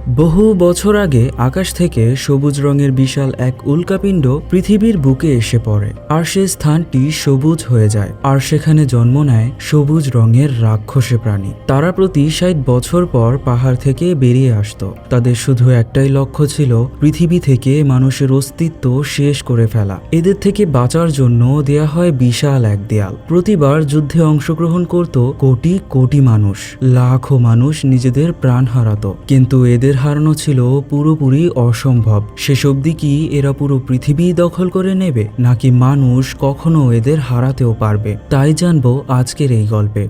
বহু বছর আগে আকাশ থেকে সবুজ রঙের বিশাল এক উল্কাপিণ্ড পৃথিবীর বুকে এসে পড়ে, আর সে স্থানটি সবুজ হয়ে যায়। আর সেখানে জন্ম নেয় সবুজ রঙের রাক্ষসে প্রাণী। তারা প্রতি ৬০ বছর পর পাহাড় থেকে বেরিয়ে আসতো। তাদের শুধু একটাই লক্ষ্য ছিল পৃথিবী থেকে মানুষের অস্তিত্ব শেষ করে ফেলা। এদের থেকে বাঁচার জন্য দেয়া হয় বিশাল এক দেয়াল। প্রতিবার যুদ্ধে অংশগ্রহণ করত কোটি কোটি মানুষ, লাখো মানুষ নিজেদের প্রাণ হারাতো, কিন্তু এদের হারানো ছিল পুরোপুরি অসম্ভব। শেষ অবধি কি এরা পুরো পৃথিবী দখল করে নেবে, নাকি মানুষ কখনো এদের হারাতেও পারবে? তাই জানবো আজকের এই গল্পে।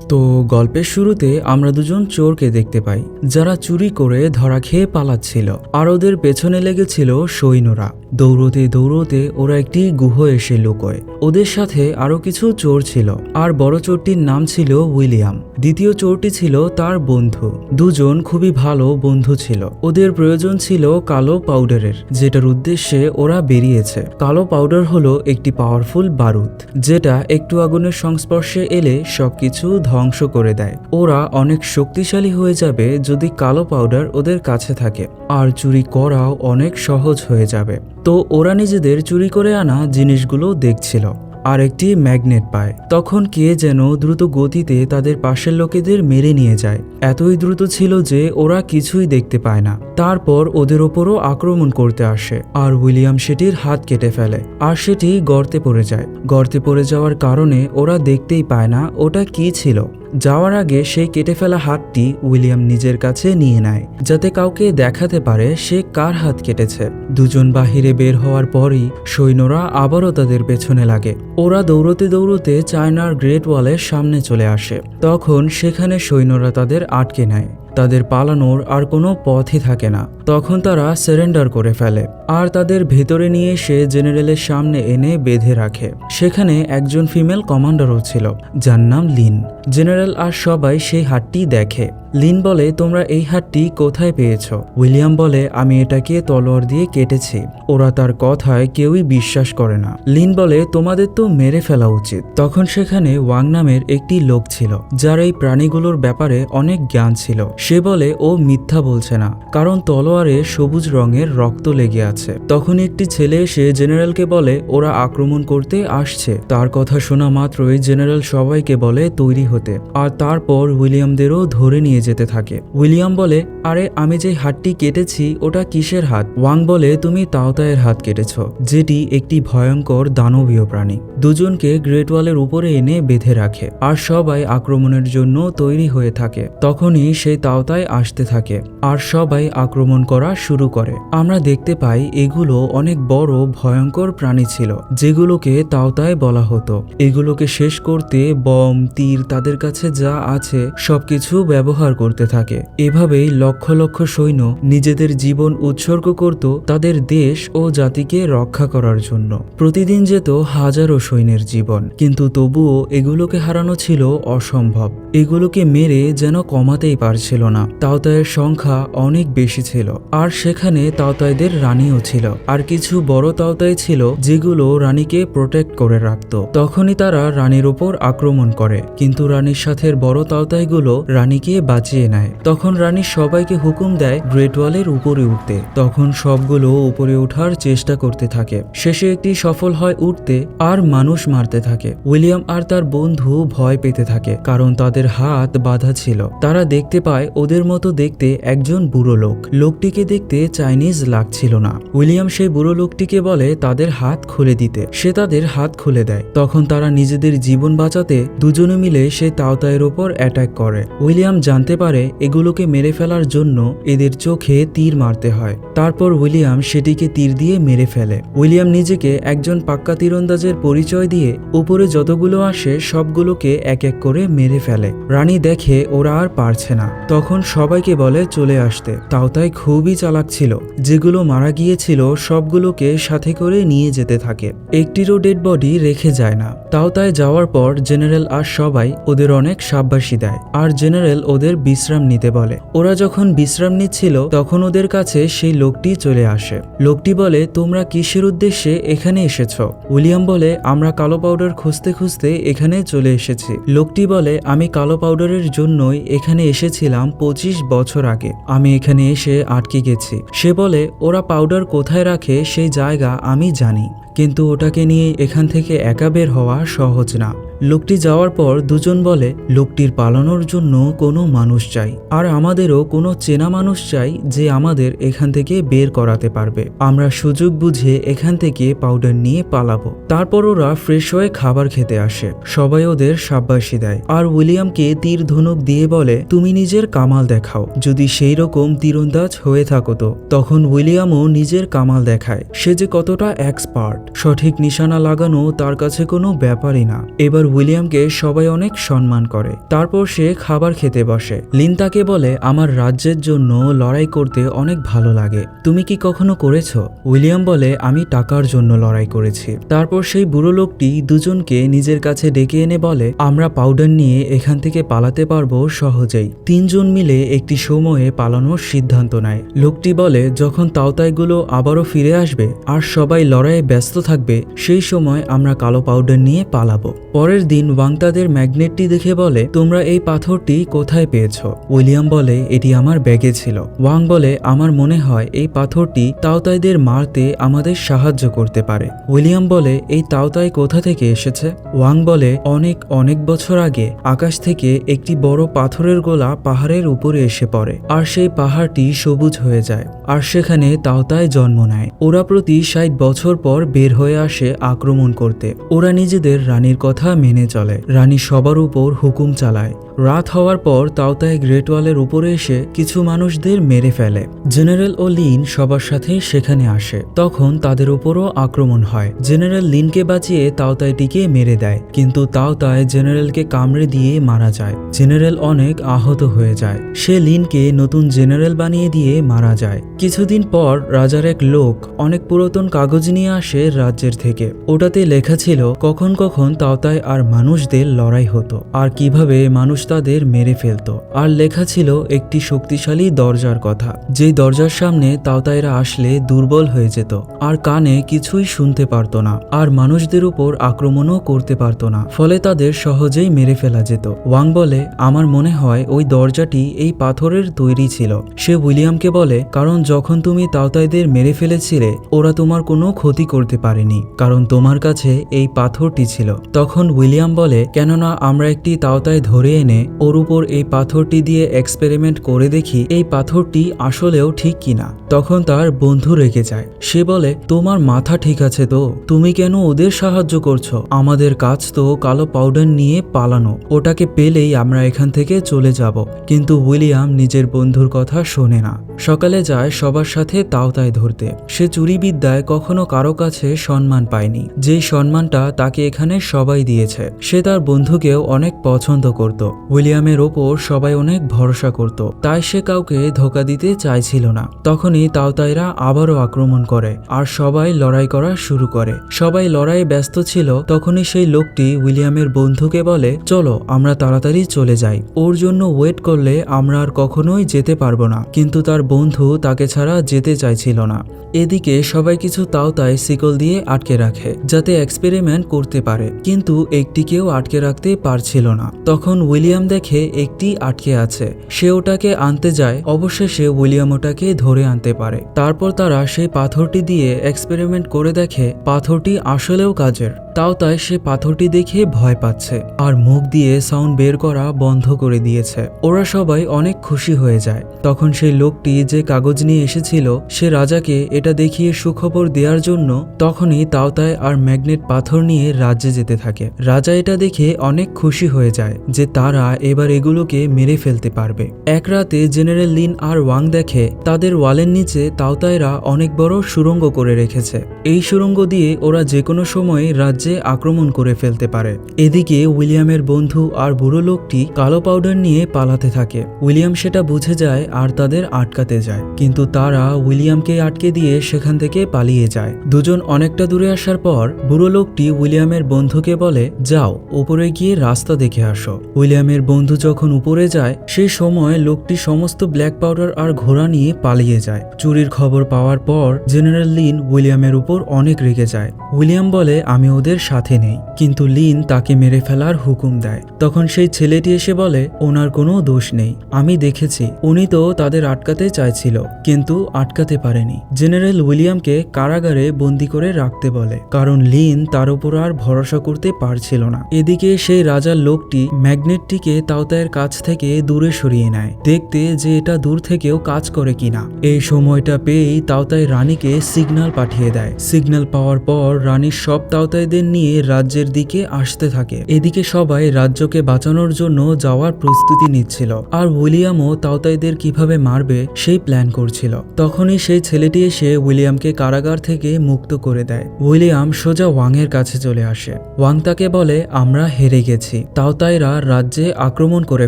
তো গল্পের শুরুতে আমরা দুজন চোরকে দেখতে পাই, যারা চুরি করে ধরা খেয়ে পালাচ্ছিল, আর ওদের পেছনে লেগেছিল সৈন্যরা। দৌড়তে দৌড়তে ওরা একটি গুহ এসে লুকোয়। ওদের সাথে আরো কিছু চোর ছিল, আর বড় চোরটির নাম ছিল উইলিয়াম। দ্বিতীয় চোরটি ছিল তার বন্ধু। দুজন খুবই ভালো বন্ধু ছিল। ওদের প্রয়োজন ছিল কালো পাউডারের, যেটার উদ্দেশ্যে ওরা বেরিয়েছে। কালো পাউডার হলো একটি পাওয়ারফুল বারুদ, যেটা একটু আগুনের সংস্পর্শে এলে সবকিছু ধ্বংস করে দেয়। ওরা অনেক শক্তিশালী হয়ে যাবে যদি কালো পাউডার ওদের কাছে থাকে, আর চুরি করাও অনেক সহজ হয়ে যাবে। তো ওরা নিজেদের চুরি করে আনা জিনিসগুলো দেখছিল, আর একটি ম্যাগনেট পায়। তখন কে যেন দ্রুত গতিতে তাদের পাশের লোকেদের মেরে নিয়ে যায়। এতই দ্রুত ছিল যে ওরা কিছুই দেখতে পায় না। তারপর ওদের ওপরও আক্রমণ করতে আসে, আর উইলিয়াম সেটির হাত কেটে ফেলে, আর সেটি গর্তে পড়ে যায়। গর্তে পড়ে যাওয়ার কারণে ওরা দেখতেই পায় না ওটা কি ছিল। যাওয়ার আগে সেই কেটে ফেলা হাতটি উইলিয়াম নিজের কাছে নিয়ে নেয়, যাতে কাউকে দেখাতে পারে সে কার হাত কেটেছে। দুজন বাহিরে বের হওয়ার পরই সৈন্যরা আবারও তাদের পেছনে লাগে। ওরা দৌড়তে দৌড়তে চায়নার গ্রেট ওয়ালের সামনে চলে আসে। তখন সেখানে সৈন্যরা তাদের আটকে নেয়। তাদের পালানোর আর কোনো পথই থাকে না। তখন তারা সারেন্ডার করে ফেলে, আর তাদের ভেতরে নিয়ে এসে জেনারেলের সামনে এনে বেঁধে রাখে। সেখানে একজন ফিমেল কমান্ডারও ছিল, যার নাম লিন। জেনারেল আর সবাই সেই হাতটি দেখে। লিন বলে, তোমরা এই হাতটি কোথায় পেয়েছো? উইলিয়াম বলে, আমি এটাকে তলোয়ার দিয়ে কেটেছি। ওরা তার কথায় কেউই বিশ্বাস করে না। লিন বলে, তোমাদের তো মেরে ফেলা উচিত। তখন সেখানে ওয়াং নামের একটি লোক ছিল, যার এই প্রাণীগুলোর ব্যাপারে অনেক জ্ঞান ছিল। সে বলে ও মিথ্যা বলছে না, কারণ তলোয়ারে সবুজ রঙের রক্ত লেগে আছে। তখন একটি ছেলে এসে জেনারেলকে বলে ওরা আক্রমণ করতে আসছে। তার কথা শোনা মাত্রই জেনারেল সবাইকে বলে তৈরি হতে, আর তারপর উইলিয়ামদেরও ধরে নিয়ে যেতে থাকে। উইলিয়াম বলে, আরে আমি যে হাতটি কেটেছি ওটা কিসের হাত? ওয়াং বলে, তুমি তাওতায়ের হাত কেটেছ, যেটি একটি ভয়ঙ্কর দানবীয় প্রাণী। দুজনকে গ্রেট ওয়ালের উপরে এনে বেঁধে রাখে, আর সবাই আক্রমণের জন্য তৈরি হয়ে থাকে। তখনই সেই তাওতায় আসতে থাকে, আর সবাই আক্রমণ করা শুরু করে। আমরা দেখতে পাই এগুলো অনেক বড় ভয়ঙ্কর প্রাণী ছিল, যেগুলোকে তাওতায় বলা হতো। এগুলোকে শেষ করতে বম, তীর, তাদের কাছে যা আছে সবকিছু ব্যবহার করতে থাকে। এভাবেই লক্ষ লক্ষ সৈন্য নিজেদের জীবন উৎসর্গ করত তাদের দেশ ও জাতিকে রক্ষা করার জন্য। প্রতিদিন যেত হাজারো সৈন্যের জীবন, কিন্তু তবুও এগুলোকে হারানো ছিল অসম্ভব। এগুলোকে মেরে যেন কমাতেই পারছিল না। তাওতায়ের সংখ্যা অনেক বেশি ছিল, আর সেখানে তাওতাইদের রানীও ছিল, আর কিছু বড় তাওতাই ছিল যেগুলো রানীকে প্রোটেক্ট করে রাখত। তখনই তারা রানীর ওপর আক্রমণ করে, কিন্তু রানীর সাথে বড় তাওতাইগুলো রানীকে বাঁচিয়ে নেয়। তখন রানী সবাইকে হুকুম দেয় গ্রেট ওয়ালের উপরে উঠতে। তখন সবগুলো উপরে ওঠার চেষ্টা করতে থাকে। শেষে একটি সফল হয় উঠতে, আর মানুষ মারতে থাকে। উইলিয়াম আর তার বন্ধু ভয় পেতে থাকে, কারণ তাদের হাত বাঁধা ছিল। তারা দেখতে পায় ওদের মতো দেখতে একজন বুড়ো লোক। লোকটিকে দেখতে চাইনিজ লাগছিল না। উইলিয়াম সেই বুড়ো লোকটিকে বলে তাদের হাত খুলে দিতে। সে তাদের হাত খুলে দেয়। তখন তারা নিজেদের জীবন বাঁচাতে দুজনে মিলে সেই তাওতায়ের ওপর অ্যাটাক করে। উইলিয়াম জানতে পারে এগুলোকে মেরে ফেলার জন্য এদের চোখে তীর মারতে হয়। তারপর উইলিয়াম সেটিকে তীর দিয়ে মেরে ফেলে। উইলিয়াম নিজেকে একজন পাক্কা তীরন্দাজের পরিচয় দিয়ে উপরে যতগুলো আসে সবগুলোকে এক এক করে মেরে ফেলে। রানী দেখে ওরা আর পারছে না, তখন সবাইকে বলে চলে আসতে। তাওতাই খুবই চালাক ছিল, যেগুলো মারা গিয়েছিল সবগুলোকে সাথে করে নিয়ে যেতে থাকে। একটিরও ডেড বডি রেখে যায় না। তাওতায় যাওয়ার পর জেনারেল আর সবাই ওদের অনেক সাব্বাসী দেয়, আর জেনারেল ওদের বিশ্রাম নিতে বলে। ওরা যখন বিশ্রাম নিচ্ছিল তখন ওদের কাছে সেই লোকটি চলে আসে। লোকটি বলে, তোমরা কিসের উদ্দেশ্যে এখানে এসেছো? উইলিয়াম বলে, আমরা কালো পাউডার খুঁজতে খুঁজতে এখানে চলে এসেছি। লোকটি বলে, আমি কালো পাউডারের জন্যই এখানে এসেছিলাম 25 বছর আগে। আমি এখানে এসে আটকে গেছি। সে বলে, ওরা পাউডার কোথায় রাখে সেই জায়গা আমি জানি, কিন্তু ওটাকে নিয়ে এখান থেকে একা বের হওয়া সহজ না। লোকটি যাওয়ার পর দুজন বলে, লোকটির পালানোর জন্য কোনো মানুষ চাই, আর আমাদেরও কোনো চেনা মানুষ চাই যে আমাদের এখান থেকে বের করাতে পারবে। আমরা সুযোগ বুঝে এখান থেকে পাউডার নিয়ে পালাবো। তারপর ওরা ফ্রেশ হয়ে খাবার খেতে আসে। সবাই ওদের সাব্বাসি দেয় আর উইলিয়ামকে তীর ধনুক দিয়ে বলে, তুমি নিজের কামাল দেখাও, যদি সেই রকম তীরন্দাজ হয়ে থাকো তো। তখন উইলিয়ামও নিজের কামাল দেখায়। সে যে কতটা এক্সপার্ট, সঠিক নিশানা লাগানো তার কাছে কোনো ব্যাপারই না। এবার উইলিয়ামকে সবাই অনেক সম্মান করে। তারপর সে খাবার খেতে বসে। লিন তাকে বলে, আমার রাজ্যের জন্য লড়াই করতে অনেক ভালো লাগে, তুমি কি কখনো করেছো? উইলিয়াম বলে, আমি টাকার জন্য লড়াই করেছি। তারপর সেই বুড়ো লোকটি দুজনকে নিজের কাছে ডেকে এনে বলে, আমরা পাউডার নিয়ে এখান থেকে পালাতে পারবো সহজেই। তিনজন মিলে একটি সময়ে পালানোর সিদ্ধান্ত নেয়। লোকটি বলে, যখন তাওতাইগুলো আবারও ফিরে আসবে আর সবাই লড়াইয়ে ব্যস্ত থাকবে, সেই সময় আমরা কালো পাউডার নিয়ে পালাবো। পরের দিন ওয়াং তাদের ম্যাগনেটটি দেখে বলে, তোমরা এই পাথরটি কোথায় পেয়েছো? উইলিয়াম বলে, এটি আমার ব্যাগে ছিল। ওয়াং বলে, আমার মনে হয় এই পাথরটি তাওতাইদের মারতে আমাদের সাহায্য করতে পারে। উইলিয়াম বলে, এই তাওতাই কোথা থেকে এসেছে? ওয়াং বলে, অনেক অনেক বছর আগে আকাশ থেকে একটি বড় পাথরের গোলা পাহাড়ের উপরে এসে পড়ে, আর সেই পাহাড়টি সবুজ হয়ে যায়, আর সেখানে তাওতাই জন্ম নেয়। ওরা প্রতি 60 বছর পর বের হয়ে আসে আক্রমণ করতে। ওরা নিজেদের রানীর কথা মেনে চলে। রানী সবার উপর হুকুম চালায়। রাত হওয়ার পর তাওতাই গ্রেট ওয়ালের উপরে এসে কিছু মানুষদের মেরে ফেলে। জেনারেল ও লিন সবার সাথে সেখানে আসে। তখন তাদের উপরও আক্রমণ হয়। জেনারেল লিনকে বাঁচিয়ে তাওতাইটিকে মেরে দেয়, কিন্তু তাওতাই জেনারেলকে কামড়ে দিয়ে মারা যায়। জেনারেল অনেক আহত হয়ে যায়। সে লিনকে নতুন জেনারেল বানিয়ে দিয়ে মারা যায়। কিছুদিন পর রাজার এক লোক অনেক পুরাতন কাগজ নিয়ে আসে রাজ্যের থেকে। ওটাতে লেখা ছিল কখন কখন তাওতাই আর মানুষদের লড়াই হতো, আর কিভাবে মানুষ তাদের মেরে ফেলতো। আর লেখা ছিল একটি শক্তিশালী দরজার কথা, যেই দরজার সামনে তাওতাইরা আসলে দুর্বল হয়ে যেত, আর কানে কিছুই শুনতে পারতো না, আর মানুষদের উপর আক্রমণও করতে পারতো না, ফলে তাদের সহজেই মেরে ফেলা যেত। ওয়াং বলে, আমার মনে হয় ওই দরজাটি এই পাথরের তৈরি ছিল। সে উইলিয়ামকে বলে, কারণ যখন তুমি তাওতাইদের মেরে ফেলেছিলে ওরা তোমার কোনো ক্ষতি করতে পারেনি, কারণ তোমার কাছে এই পাথরটি ছিল। তখন উইলিয়াম বলে, কেননা আমরা একটি তাওতাই ধরে এনে ওর উপর এই পাথরটি দিয়ে এক্সপেরিমেন্ট করে দেখি এই পাথরটি আসলেও ঠিক কিনা। তখন তার বন্ধু রেগে যায়। সে বলে, তোমার মাথা ঠিক আছে তো? তুমি কেন ওদের সাহায্য করছো? আমাদের কাজ তো কালো পাউডার নিয়ে পালানো, ওটাকে পেলেই আমরা এখান থেকে চলে যাব। কিন্তু উইলিয়াম নিজের বন্ধুর কথা শোনে না। সকালে যায় সবার সাথে তাওতাই ধরতে। সে চুরিবিদ্যায় কখনো কারো কাছে সম্মান পায়নি, যেই সম্মানটা তাকে এখানে সবাই দিয়েছে। সে তার বন্ধুকেও অনেক পছন্দ করত। উইলিয়ামের ওপর সবাই অনেক ভরসা করত, তাই সে কাউকে ধোকা দিতে চাইছিল না। তখনই তাওতাইরা আবারও আক্রমণ করে, আর সবাই লড়াই করা শুরু করে। সবাই লড়াইয়ে ব্যস্ত ছিল। তখনই সেই লোকটি উইলিয়ামের বন্ধুকে বলে, চলো আমরা তাড়াতাড়ি চলে যাই, ওর জন্য ওয়েট করলে আমরা আর কখনোই যেতে পারবো না। কিন্তু তার বন্ধু তাকে ছাড়া যেতে চাইছিল না। এদিকে সবাই কিছু তাওতাই শিকল দিয়ে আটকে রাখে, যাতে এক্সপেরিমেন্ট করতে পারে, কিন্তু একটিকেও আটকে রাখতে পারছিল না। তখন উইলিয়াম দেখে একটি আটকে আছে। সে ওটাকে আনতে যায়। অবশেষে উইলিয়াম ওটাকে ধরে আনতে পারে। তারপর তারা সেই পাথরটি দিয়ে এক্সপেরিমেন্ট করে দেখে পাথরটি আসলেও কাজের। তাওতাই সে পাথরটি দেখে ভয় পাচ্ছে, আর মুখ দিয়ে সাউন্ড বের করা বন্ধ করে দিয়েছে। ওরা সবাই অনেক খুশি হয়ে যায়। তখন সেই লোকটি যে কাগজ নিয়ে এসেছিল সে রাজাকে এটা দেখিয়ে সুখবর দেওয়ার জন্য তখনই তাওতাই আর ম্যাগনেট পাথর নিয়ে রাজ্যে যেতে থাকে। রাজা এটা দেখে অনেক খুশি হয়ে যায় যে তারা এবার এগুলোকে মেরে ফেলতে পারবে। এক রাতে জেনারেল লিন আর ওয়াং দেখে তাদের ওয়ালের নিচে তাওতাইরা অনেক বড় সুড়ঙ্গ করে রেখেছে। এই সুড়ঙ্গ দিয়ে ওরা যে কোনো সময় রাজ্যে আক্রমণ করে ফেলতে পারে। এদিকে উইলিয়ামের বন্ধু আর বুড়ো লোকটি কালো পাউডার নিয়ে পালাতে থাকে। উইলিয়াম সেটা বুঝে যায় আর তাদের আটকাতে যায়, কিন্তু তারা উইলিয়ামকে আটকে দিয়ে সেখান থেকে পালিয়ে যায়। দুজন অনেকটা দূরে আসার পর বুড়ো লোকটি উইলিয়ামের বন্ধুকে বলে, যাও উপরে গিয়ে রাস্তা দেখে আসো। উইলিয়ামের উইলিয়ামের বন্ধু যখন উপরে যায় সেই সময় লোকটি সমস্ত ব্ল্যাক পাউডার আর ঘোড়া নিয়ে পালিয়ে যায়। চুরির খবর পাওয়ার পর জেনারেল লিন উইলিয়ামের উপর অনেক রেগে যায়। উইলিয়াম বলে আমি ওদের সাথে নেই, কিন্তু লিন তাকে মেরে ফেলার হুকুম দেয়। তখন সেই ছেলেটি এসে বলে ওনার কোনো দোষ নেই, আমি দেখেছি উনি তো তাদের আটকাতে চাইছিল কিন্তু আটকাতে পারেনি। জেনারেল উইলিয়ামকে কারাগারে বন্দি করে রাখতে বলে, কারণ লিন তার উপর আর ভরসা করতে পারছিল না। এদিকে সেই রাজার লোকটি ম্যাগনেটটিকে তাওতায়ের কাছ থেকে দূরে সরিয়ে নেয়, দেখতে যে এটা দূর থেকেও কাজ করে কিনা। এই সময়টা পেয়েই তাওতাই রানীকে সিগন্যাল পাঠিয়ে দেয়। সিগন্যাল পাওয়ার পর রানীর সব তাওতাইদের নিয়ে রাজ্যের দিকে আসতে থাকে। এদিকে সবাই রাজ্যকে বাঁচানোর জন্য যাওয়ার প্রস্তুতি নিচ্ছিল, আর উইলিয়ামও তাওতাইদের কিভাবে মারবে সেই প্ল্যান করছিল। তখনই সেই ছেলেটি এসে উইলিয়ামকে কারাগার থেকে মুক্ত করে দেয়। উইলিয়াম সোজা ওয়াংয়ের কাছে চলে আসে। ওয়াং তাকে বলে আমরা হেরে গেছি, তাওতাইরা রাজ্যে আক্রমণ করে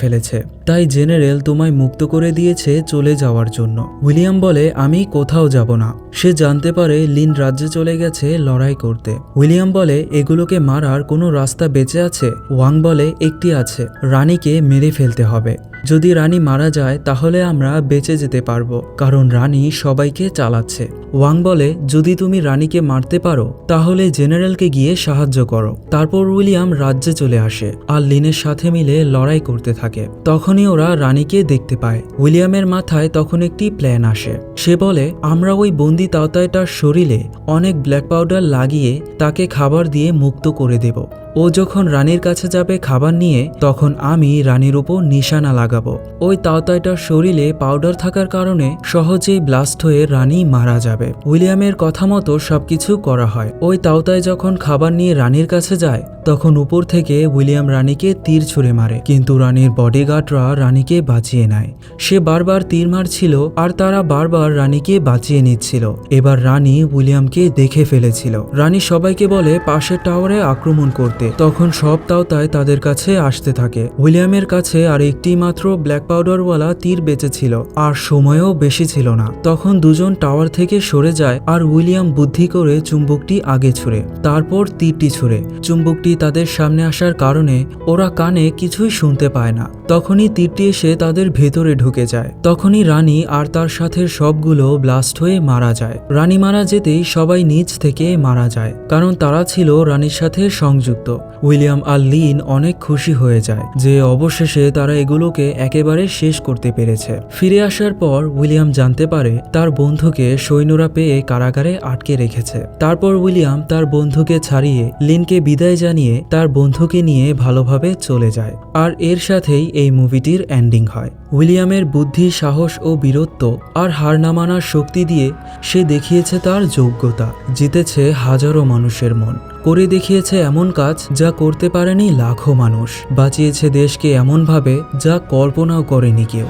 ফেলেছে, তাই জেনারেল তোমায় মুক্ত করে দিয়েছে চলে যাওয়ার জন্য। উইলিয়াম বলে আমি কোথাও যাব না। সে জানতে পারে লিন রাজ্যে চলে গেছে লড়াই করতে। উইলিয়াম বলে এগুলোকে মারার কোনো রাস্তা বেঁচে আছে? ওয়াং বলে একটি আছে, রানীকে মেরে ফেলতে হবে। যদি রানী মারা যায় তাহলে আমরা বেঁচে যেতে পারবো, কারণ রানী সবাইকে চালাচ্ছে। ওয়াং বলে যদি তুমি রানীকে মারতে পারো তাহলে জেনারেলকে গিয়ে সাহায্য করো। তারপর উইলিয়াম রাজ্যে চলে আসে আর লিনের সাথে মিলে লড়াই করতে থাকে। তখনই ওরা রানীকে দেখতে পায়। উইলিয়ামের মাথায় তখন একটি প্ল্যান আসে। সে বলে আমরা ওই বন্দি তাওতাইটার শরীরে অনেক ব্ল্যাক পাউডার লাগিয়ে তাকে খাবার দিয়ে মুক্ত করে দেব। ও যখন রানীর কাছে যাবে খাবার নিয়ে, তখন আমি রানীর উপর নিশানা লাগাবো। ওই তাওতাইটার শরীরে পাউডার থাকার কারণে সহজেই ব্লাস্ট হয়ে রানী মারা যাবে। উইলিয়ামের কথা মতো সবকিছু করা হয়। ওই তাওতাই যখন খাবার নিয়ে রানীর কাছে যায় তখন উপর থেকে উইলিয়াম রানীকে তীর ছুঁড়ে মারে, কিন্তু রানীর বডিগার্ডরা রানীকে বাঁচিয়ে নেয়। সে বারবার তীর মারছিল আর তারা বারবার রানীকে বাঁচিয়ে নিচ্ছিল। এবার রানী উইলিয়ামকে দেখে ফেলেছিল। রানী সবাইকে বলে পাশের টাওয়ারে আক্রমণ করতে। তখন সব তাওতাই তাদের কাছে আসতে থাকে। উইলিয়ামের কাছে আর একটি মাত্র ব্ল্যাক পাউডারওয়ালা তীর বেঁচে ছিল, আর সময়ও বেশি ছিল না। তখন দুজন টাওয়ার থেকে সরে যায় আর উইলিয়াম বুদ্ধি করে চুম্বকটি আগে ছুঁড়ে, তারপর তীরটি ছুঁড়ে। চুম্বকটি তাদের সামনে আসার কারণে ওরা কানে কিছুই শুনতে পায় না। তখনই তীরটি এসে তাদের ভেতরে ঢুকে যায়। তখনই রানী আর তার সাথে সবগুলো ব্লাস্ট হয়ে মারা যায়। রানী মারা যেতেই সবাই নিচ থেকে মারা যায়, কারণ তারা ছিল রানীর সাথে সংযুক্ত। উইলিয়াম আর লিন অনেক খুশি হয়ে যায় যে অবশেষে তারা এগুলোকে একেবারে শেষ করতে পেরেছে। ফিরে আসার পর উইলিয়াম জানতে পারে তার বন্ধুকে সৈন্যরা পেয়ে কারাগারে আটকে রেখেছে। তারপর উইলিয়াম তার বন্ধুকে ছাড়িয়ে লিনকে বিদায় জানিয়ে তার বন্ধুকে নিয়ে ভালোভাবে চলে যায়। আর এর সাথেই এই মুভিটির এন্ডিং হয়। উইলিয়ামের বুদ্ধি, সাহস ও বীরত্ব আর হার না মানার শক্তি দিয়ে সে দেখিয়েছে তার যোগ্যতা, জিতেছে হাজারো মানুষের মন, করে দেখিয়েছে এমন কাজ যা করতে পারেনি লাখো মানুষ, বাঁচিয়েছে দেশকে এমনভাবে যা কল্পনাও করেনি কেউ।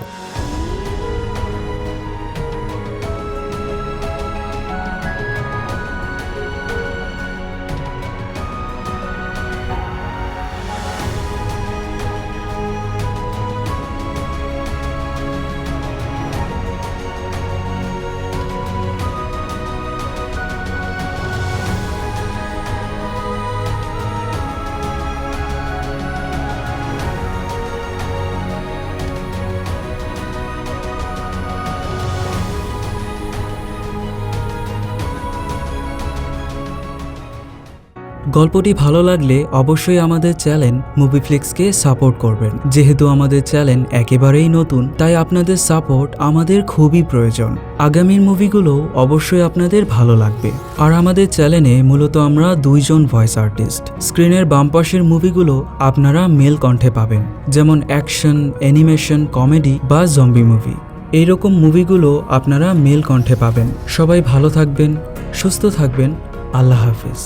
গল্পটি ভালো লাগলে অবশ্যই আমাদের চ্যানেল মুভিফ্লিক্সকে সাপোর্ট করবেন। যেহেতু আমাদের চ্যানেল একেবারেই নতুন, তাই আপনাদের সাপোর্ট আমাদের খুবই প্রয়োজন। আগামীর মুভিগুলো অবশ্যই আপনাদের ভালো লাগবে। আর আমাদের চ্যানেলে মূলত আমরা দুইজন ভয়েস আর্টিস্ট। স্ক্রিনের বাম পাশের মুভিগুলো আপনারা মেল কণ্ঠে পাবেন, যেমন অ্যাকশন, অ্যানিমেশন, কমেডি বা জম্বি মুভি। এইরকম মুভিগুলো আপনারা মেল কণ্ঠে পাবেন। সবাই ভালো থাকবেন, সুস্থ থাকবেন। আল্লাহ হাফেজ।